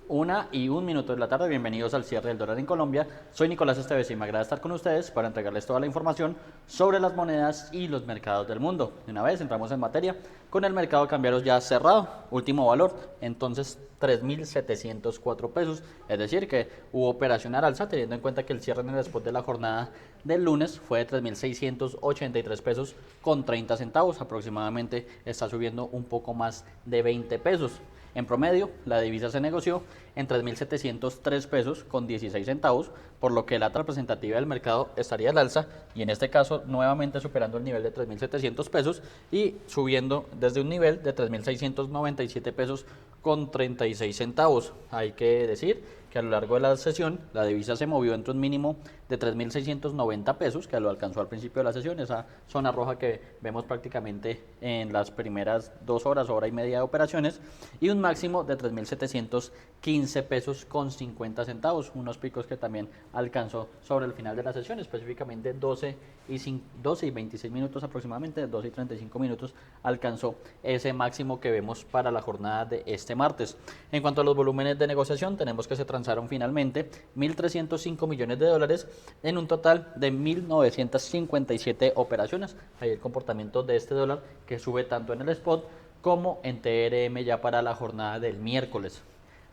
1:01 de la tarde, bienvenidos al cierre del dólar en Colombia. Soy Nicolás Esteves y me agrada estar con ustedes para entregarles toda la información sobre las monedas y los mercados del mundo. De una vez entramos en materia con el mercado de cambiarios ya cerrado, último valor, entonces 3.704 pesos, es decir que hubo operación al alza teniendo en cuenta que el cierre en el spot de la jornada del lunes fue de 3.683 pesos con 30 centavos, aproximadamente está subiendo un poco más de 20 pesos. En promedio, la divisa se negoció en 3.703 pesos con 16 centavos, por lo que la representativa del mercado estaría al alza y en este caso nuevamente superando el nivel de 3.700 pesos y subiendo desde un nivel de 3.697 pesos con 36 centavos. Hay que decir que a lo largo de la sesión la divisa se movió entre un mínimo de 3.690 pesos, que lo alcanzó al principio de la sesión, esa zona roja que vemos prácticamente en las primeras 2 horas, hora y media de operaciones, y un máximo de 3.715 pesos con 50 centavos, unos picos que también alcanzó sobre el final de la sesión, específicamente 12 y 26 minutos aproximadamente, 12 y 35 minutos alcanzó ese máximo que vemos para la jornada de este martes. En cuanto a los volúmenes de negociación, tenemos que se transaron finalmente 1.305 millones de dólares en un total de 1.957 operaciones. Ahí el comportamiento de este dólar que sube tanto en el spot como en TRM ya para la jornada del miércoles.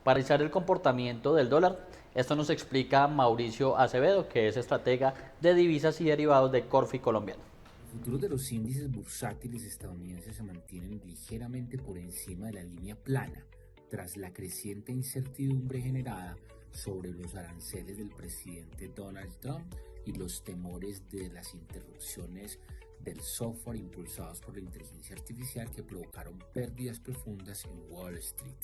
Para analizar el comportamiento del dólar, esto nos explica Mauricio Acevedo, que es estratega de divisas y derivados de Corfi Colombiano. Los futuros de los índices bursátiles estadounidenses se mantienen ligeramente por encima de la línea plana, tras la creciente incertidumbre generada sobre los aranceles del presidente Donald Trump y los temores de las interrupciones del software impulsados por la inteligencia artificial que provocaron pérdidas profundas en Wall Street.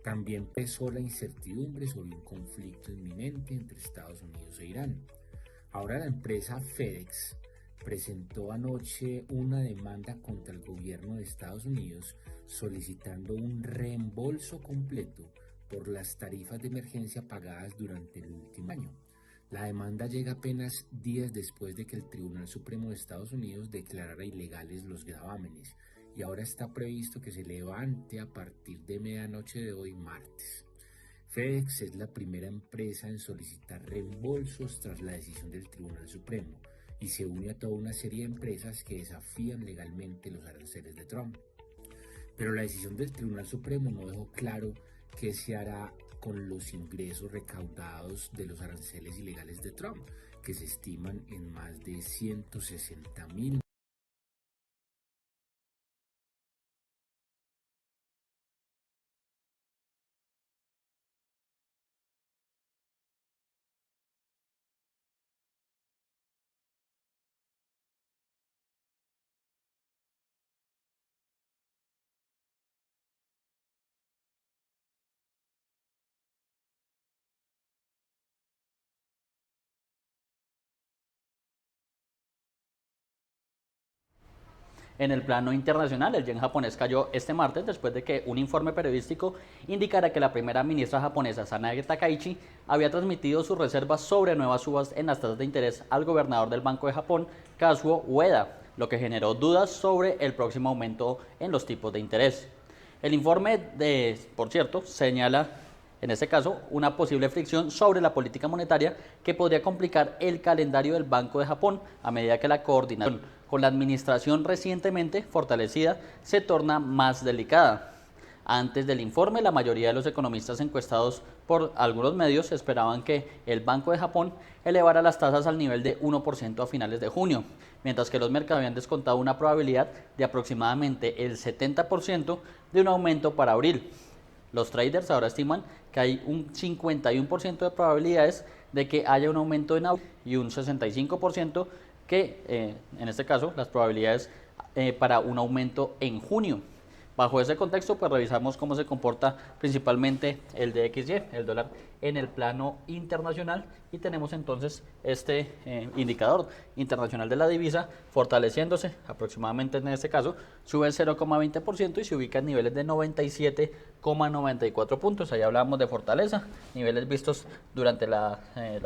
También pesó la incertidumbre sobre un conflicto inminente entre Estados Unidos e Irán. Ahora la empresa FedEx presentó anoche una demanda contra el gobierno de Estados Unidos solicitando un reembolso completo por las tarifas de emergencia pagadas durante el último año. La demanda llega apenas días después de que el Tribunal Supremo de Estados Unidos declarara ilegales los gravámenes y ahora está previsto que se levante a partir de medianoche de hoy martes. FedEx es la primera empresa en solicitar reembolsos tras la decisión del Tribunal Supremo y se une a toda una serie de empresas que desafían legalmente los aranceles de Trump. Pero la decisión del Tribunal Supremo no dejó claro qué se hará con los ingresos recaudados de los aranceles ilegales de Trump, que se estiman en más de 160.000. En el plano internacional, el yen japonés cayó este martes después de que un informe periodístico indicara que la primera ministra japonesa, Sanae Takaichi, había transmitido sus reservas sobre nuevas subas en las tasas de interés al gobernador del Banco de Japón, Kazuo Ueda, lo que generó dudas sobre el próximo aumento en los tipos de interés. El informe, por cierto, señala en este caso, una posible fricción sobre la política monetaria que podría complicar el calendario del Banco de Japón a medida que la coordinación con la administración recientemente fortalecida se torna más delicada. Antes del informe, la mayoría de los economistas encuestados por algunos medios esperaban que el Banco de Japón elevara las tasas al nivel de 1% a finales de junio, mientras que los mercados habían descontado una probabilidad de aproximadamente el 70% de un aumento para abril. Los traders ahora estiman que hay un 51% de probabilidades de que haya un aumento en abril y un 65% que, en este caso, las probabilidades para un aumento en junio. Bajo ese contexto, pues revisamos cómo se comporta principalmente el DXY, el dólar en el plano internacional y tenemos entonces este indicador internacional de la divisa fortaleciéndose aproximadamente en este caso, sube el 0,20% y se ubica en niveles de 97,94 puntos. Ahí hablábamos de fortaleza, niveles vistos durante las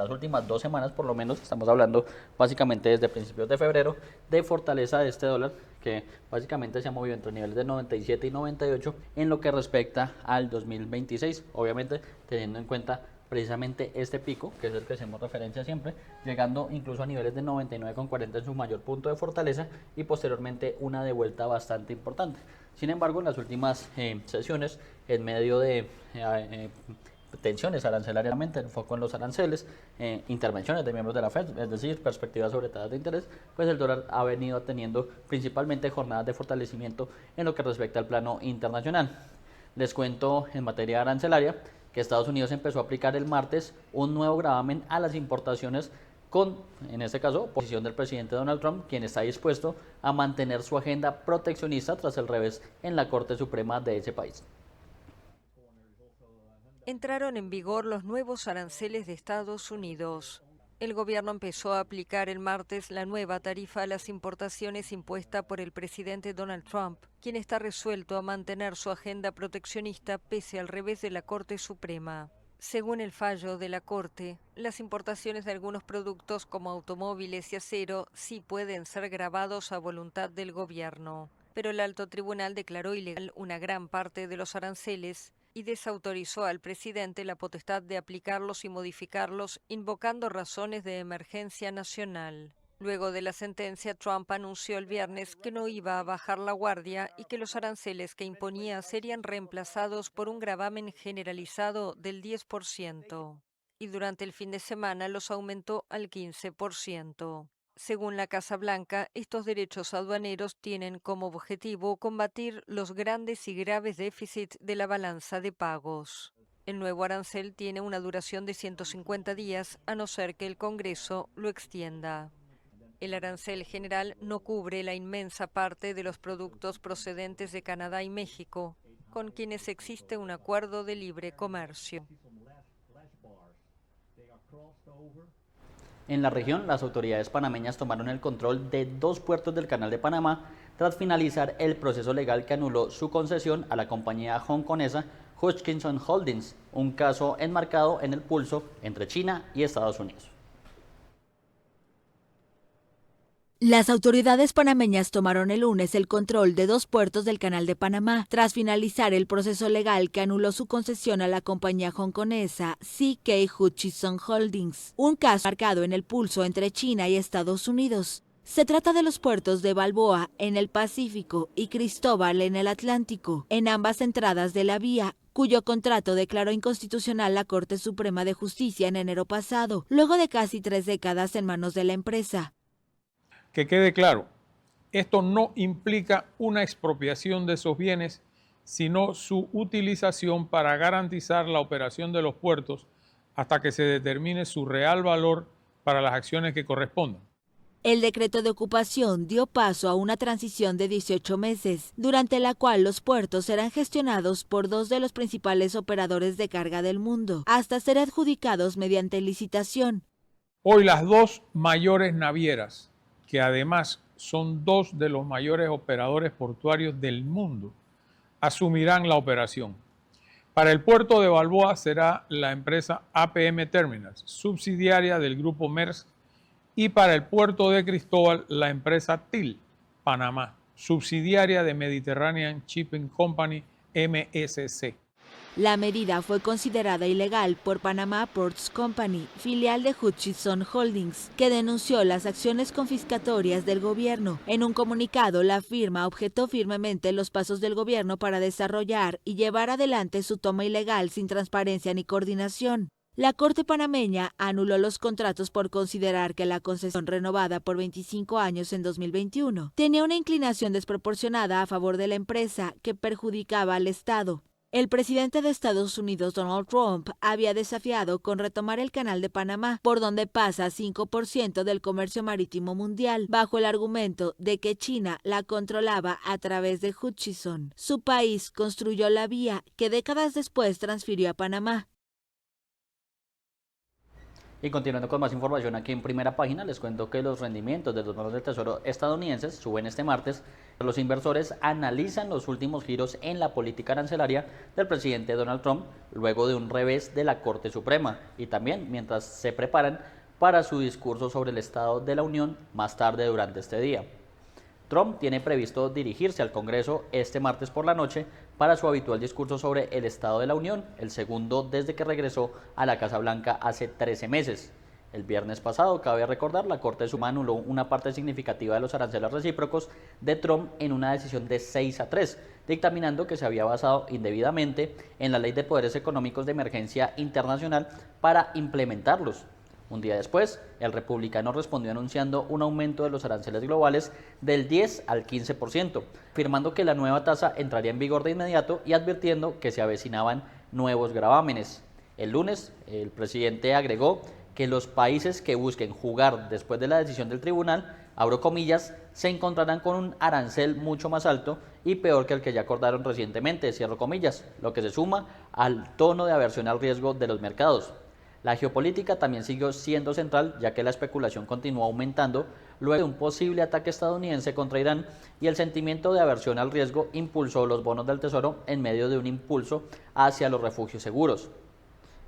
últimas 2 semanas por lo menos, estamos hablando básicamente desde principios de febrero, de fortaleza de este dólar que básicamente se ha movido entre niveles de 97 y 98 en lo que respecta al 2026, obviamente teniendo en cuenta precisamente este pico, que es el que hacemos referencia siempre, llegando incluso a niveles de 99,40 en su mayor punto de fortaleza y posteriormente una de vuelta bastante importante. Sin embargo, en las últimas sesiones, en medio de tensiones arancelariamente, el foco en los aranceles, intervenciones de miembros de la Fed, es decir, perspectivas sobre tasas de interés, pues el dólar ha venido teniendo principalmente jornadas de fortalecimiento en lo que respecta al plano internacional. Les cuento en materia arancelaria que Estados Unidos empezó a aplicar el martes un nuevo gravamen a las importaciones con, en este caso, posición del presidente Donald Trump, quien está dispuesto a mantener su agenda proteccionista tras el revés en la Corte Suprema de ese país. Entraron en vigor los nuevos aranceles de Estados Unidos. El gobierno empezó a aplicar el martes la nueva tarifa a las importaciones impuesta por el presidente Donald Trump, quien está resuelto a mantener su agenda proteccionista pese al revés de la Corte Suprema. Según el fallo de la Corte, las importaciones de algunos productos como automóviles y acero sí pueden ser gravados a voluntad del gobierno, pero el alto tribunal declaró ilegal una gran parte de los aranceles y desautorizó al presidente la potestad de aplicarlos y modificarlos, invocando razones de emergencia nacional. Luego de la sentencia, Trump anunció el viernes que no iba a bajar la guardia y que los aranceles que imponía serían reemplazados por un gravamen generalizado del 10%. Y durante el fin de semana los aumentó al 15%. Según la Casa Blanca, estos derechos aduaneros tienen como objetivo combatir los grandes y graves déficits de la balanza de pagos. El nuevo arancel tiene una duración de 150 días, a no ser que el Congreso lo extienda. El arancel general no cubre la inmensa parte de los productos procedentes de Canadá y México, con quienes existe un acuerdo de libre comercio. En la región, las autoridades panameñas tomaron el control de 2 puertos del Canal de Panamá tras finalizar el proceso legal que anuló su concesión a la compañía hongkonesa Hutchison Holdings, un caso enmarcado en el pulso entre China y Estados Unidos. Las autoridades panameñas tomaron el lunes el control de 2 puertos del Canal de Panamá tras finalizar el proceso legal que anuló su concesión a la compañía hongkonesa CK Hutchison Holdings, un caso marcado en el pulso entre China y Estados Unidos. Se trata de los puertos de Balboa en el Pacífico y Cristóbal en el Atlántico, en ambas entradas de la vía, cuyo contrato declaró inconstitucional la Corte Suprema de Justicia en enero pasado, luego de casi 3 décadas en manos de la empresa. Que quede claro, esto no implica una expropiación de esos bienes, sino su utilización para garantizar la operación de los puertos hasta que se determine su real valor para las acciones que correspondan. El decreto de ocupación dio paso a una transición de 18 meses, durante la cual los puertos serán gestionados por 2 de los principales operadores de carga del mundo, hasta ser adjudicados mediante licitación. Hoy las 2 mayores navieras, que además son 2 de los mayores operadores portuarios del mundo, asumirán la operación. Para el puerto de Balboa será la empresa APM Terminals, subsidiaria del grupo Maersk, y para el puerto de Cristóbal la empresa TIL Panamá, subsidiaria de Mediterranean Shipping Company MSC. La medida fue considerada ilegal por Panama Ports Company, filial de Hutchison Holdings, que denunció las acciones confiscatorias del gobierno. En un comunicado, la firma objetó firmemente los pasos del gobierno para desarrollar y llevar adelante su toma ilegal sin transparencia ni coordinación. La Corte panameña anuló los contratos por considerar que la concesión renovada por 25 años en 2021 tenía una inclinación desproporcionada a favor de la empresa que perjudicaba al Estado. El presidente de Estados Unidos, Donald Trump, había desafiado con retomar el Canal de Panamá, por donde pasa 5% del comercio marítimo mundial, bajo el argumento de que China la controlaba a través de Hutchison. Su país construyó la vía que décadas después transfirió a Panamá. Y continuando con más información aquí en primera página, les cuento que los rendimientos de los bonos del Tesoro estadounidenses suben este martes. Los inversores analizan los últimos giros en la política arancelaria del presidente Donald Trump luego de un revés de la Corte Suprema y también mientras se preparan para su discurso sobre el Estado de la Unión más tarde durante este día. Trump tiene previsto dirigirse al Congreso este martes por la noche para su habitual discurso sobre el Estado de la Unión, el segundo desde que regresó a la Casa Blanca hace 13 meses. El viernes pasado, cabe recordar, la Corte Suprema anuló una parte significativa de los aranceles recíprocos de Trump en una decisión de 6-3, dictaminando que se había basado indebidamente en la Ley de Poderes Económicos de Emergencia Internacional para implementarlos. Un día después, el republicano respondió anunciando un aumento de los aranceles globales del 10 al 15%, afirmando que la nueva tasa entraría en vigor de inmediato y advirtiendo que se avecinaban nuevos gravámenes. El lunes, el presidente agregó que los países que busquen jugar después de la decisión del tribunal, abro comillas, se encontrarán con un arancel mucho más alto y peor que el que ya acordaron recientemente, cierro comillas, lo que se suma al tono de aversión al riesgo de los mercados. La geopolítica también siguió siendo central, ya que la especulación continuó aumentando luego de un posible ataque estadounidense contra Irán y el sentimiento de aversión al riesgo impulsó los bonos del Tesoro en medio de un impulso hacia los refugios seguros.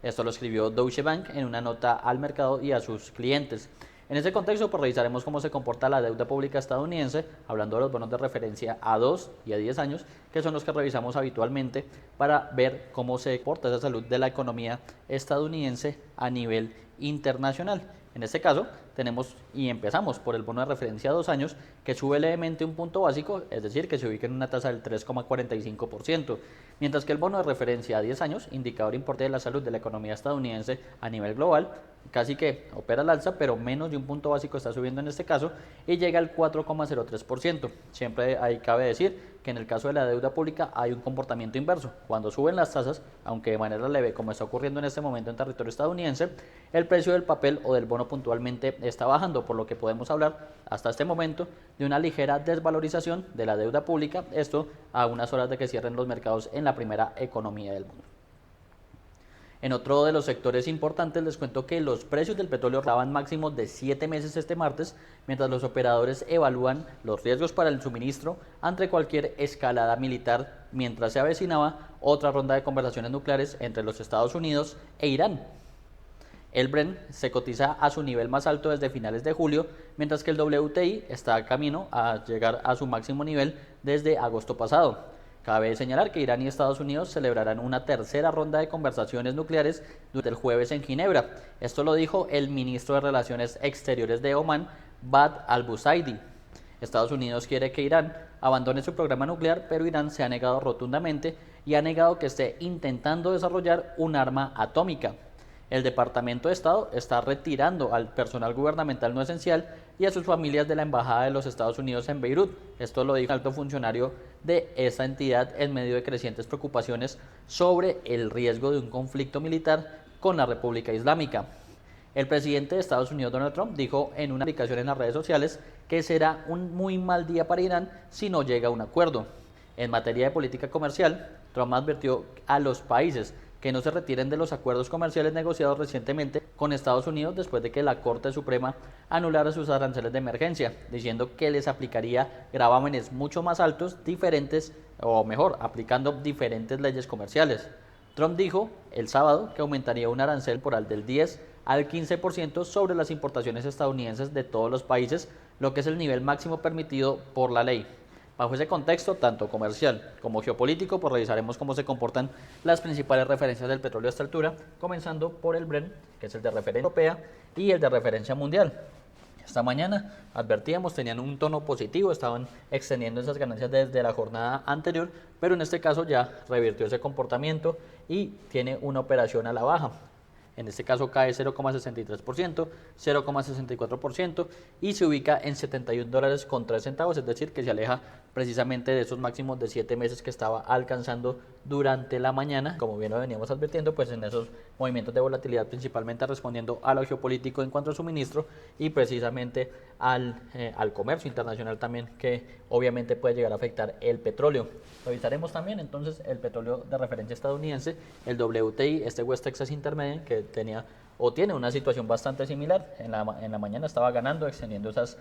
Esto lo escribió Deutsche Bank en una nota al mercado y a sus clientes. En este contexto, pues revisaremos cómo se comporta la deuda pública estadounidense, hablando de los bonos de referencia a 2 y a 10 años, que son los que revisamos habitualmente para ver cómo se comporta esa salud de la economía estadounidense a nivel internacional. En este caso, tenemos y empezamos por el bono de referencia a 2 años, que sube levemente un punto básico, es decir, que se ubica en una tasa del 3,45%, mientras que el bono de referencia a 10 años, indicador importante de la salud de la economía estadounidense a nivel global, casi que opera al alza, pero menos de un punto básico está subiendo en este caso y llega al 4,03%. Siempre ahí cabe decir que en el caso de la deuda pública hay un comportamiento inverso. Cuando suben las tasas, aunque de manera leve como está ocurriendo en este momento en territorio estadounidense, el precio del papel o del bono puntualmente está bajando, por lo que podemos hablar hasta este momento de una ligera desvalorización de la deuda pública, esto a unas horas de que cierren los mercados en la primera economía del mundo. En otro de los sectores importantes les cuento que los precios del petróleo daban máximos de 7 meses este martes, mientras los operadores evalúan los riesgos para el suministro ante cualquier escalada militar, mientras se avecinaba otra ronda de conversaciones nucleares entre los Estados Unidos e Irán. El Brent se cotiza a su nivel más alto desde finales de julio, mientras que el WTI está a camino a llegar a su máximo nivel desde agosto pasado. Cabe señalar que Irán y Estados Unidos celebrarán una tercera ronda de conversaciones nucleares durante el jueves en Ginebra. Esto lo dijo el ministro de Relaciones Exteriores de Omán, Badr al-Busaidi. Estados Unidos quiere que Irán abandone su programa nuclear, pero Irán se ha negado rotundamente y ha negado que esté intentando desarrollar un arma atómica. El Departamento de Estado está retirando al personal gubernamental no esencial y a sus familias de la Embajada de los Estados Unidos en Beirut. Esto lo dijo un alto funcionario de esa entidad en medio de crecientes preocupaciones sobre el riesgo de un conflicto militar con la República Islámica. El presidente de Estados Unidos, Donald Trump, dijo en una publicación en las redes sociales que será un muy mal día para Irán si no llega a un acuerdo. En materia de política comercial, Trump advirtió a los países que no se retiren de los acuerdos comerciales negociados recientemente con Estados Unidos después de que la Corte Suprema anulara sus aranceles de emergencia, diciendo que les aplicaría gravámenes mucho más altos, diferentes, o mejor, aplicando diferentes leyes comerciales. Trump dijo el sábado que aumentaría un arancel temporal del 10 al 15% sobre las importaciones estadounidenses de todos los países, lo que es el nivel máximo permitido por la ley. Bajo ese contexto, tanto comercial como geopolítico, pues revisaremos cómo se comportan las principales referencias del petróleo a esta altura, comenzando por el Brent, que es el de referencia europea, y el de referencia mundial. Esta mañana advertíamos, tenían un tono positivo, estaban extendiendo esas ganancias desde la jornada anterior, pero en este caso ya revirtió ese comportamiento y tiene una operación a la baja. En este caso cae 0,63%, 0,64% y se ubica en $71.03, es decir, que se aleja precisamente de esos máximos de 7 meses que estaba alcanzando durante la mañana. Como bien lo veníamos advirtiendo, pues en esos movimientos de volatilidad, principalmente respondiendo a lo geopolítico en cuanto a suministro y precisamente al comercio internacional también, que obviamente puede llegar a afectar el petróleo. Revisaremos también entonces el petróleo de referencia estadounidense, el WTI, este West Texas Intermediate, que tenía o tiene una situación bastante similar. En la mañana estaba ganando, extendiendo esas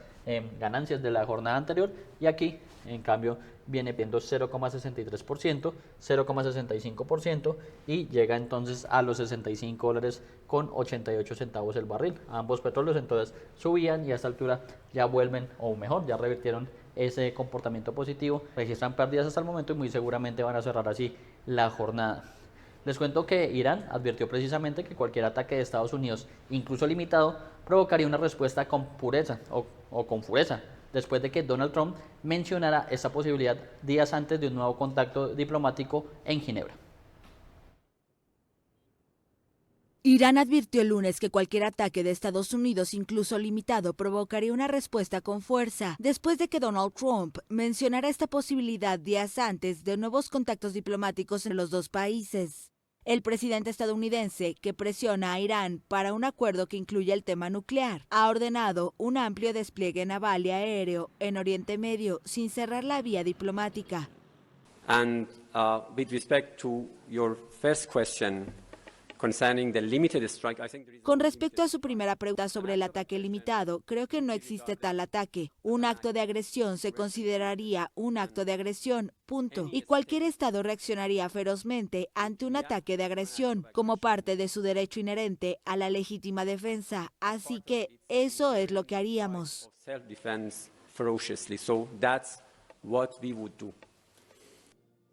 ganancias de la jornada anterior, y aquí en cambio viene viendo 0,63%, 0,65% y llega entonces a los $65 con 88 centavos el barril. Ambos petróleos entonces subían y a esta altura ya vuelven, o mejor, ya revirtieron ese comportamiento positivo, registran pérdidas hasta el momento y muy seguramente van a cerrar así la jornada. Les cuento que Irán advirtió precisamente que cualquier ataque de Estados Unidos, incluso limitado, provocaría una respuesta con pureza o con fureza, después de que Donald Trump mencionara esta posibilidad días antes de un nuevo contacto diplomático en Ginebra. Irán advirtió el lunes que cualquier ataque de Estados Unidos, incluso limitado, provocaría una respuesta con fuerza, después de que Donald Trump mencionara esta posibilidad días antes de nuevos contactos diplomáticos entre los dos países. El presidente estadounidense, que presiona a Irán para un acuerdo que incluya el tema nuclear, ha ordenado un amplio despliegue naval y aéreo en Oriente Medio sin cerrar la vía diplomática. And with respect to your first question, con respecto a su primera pregunta sobre el ataque limitado, creo que no existe tal ataque. Un acto de agresión se consideraría un acto de agresión, punto. Y cualquier Estado reaccionaría ferozmente ante un ataque de agresión, como parte de su derecho inherente a la legítima defensa. Así que eso es lo que haríamos.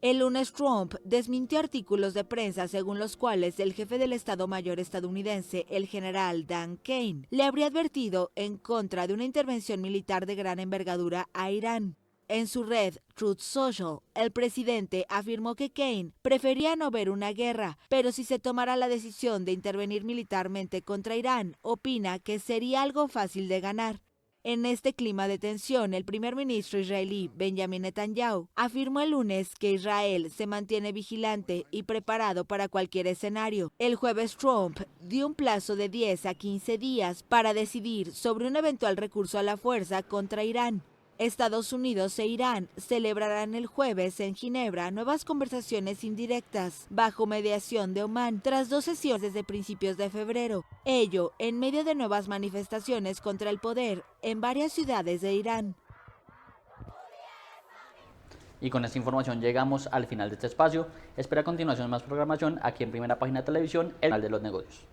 El lunes Trump desmintió artículos de prensa según los cuales el jefe del Estado Mayor estadounidense, el general Dan Kane, le habría advertido en contra de una intervención militar de gran envergadura a Irán. En su red Truth Social, el presidente afirmó que Kane prefería no ver una guerra, pero si se tomara la decisión de intervenir militarmente contra Irán, opina que sería algo fácil de ganar. En este clima de tensión, el primer ministro israelí Benjamin Netanyahu afirmó el lunes que Israel se mantiene vigilante y preparado para cualquier escenario. El jueves Trump dio un plazo de 10 a 15 días para decidir sobre un eventual recurso a la fuerza contra Irán. Estados Unidos e Irán celebrarán el jueves en Ginebra nuevas conversaciones indirectas bajo mediación de Omán tras 2 sesiones desde principios de febrero. Ello en medio de nuevas manifestaciones contra el poder en varias ciudades de Irán. Y con esta información llegamos al final de este espacio. Espera a continuación más programación aquí en Primera Página Televisión, el canal de los negocios.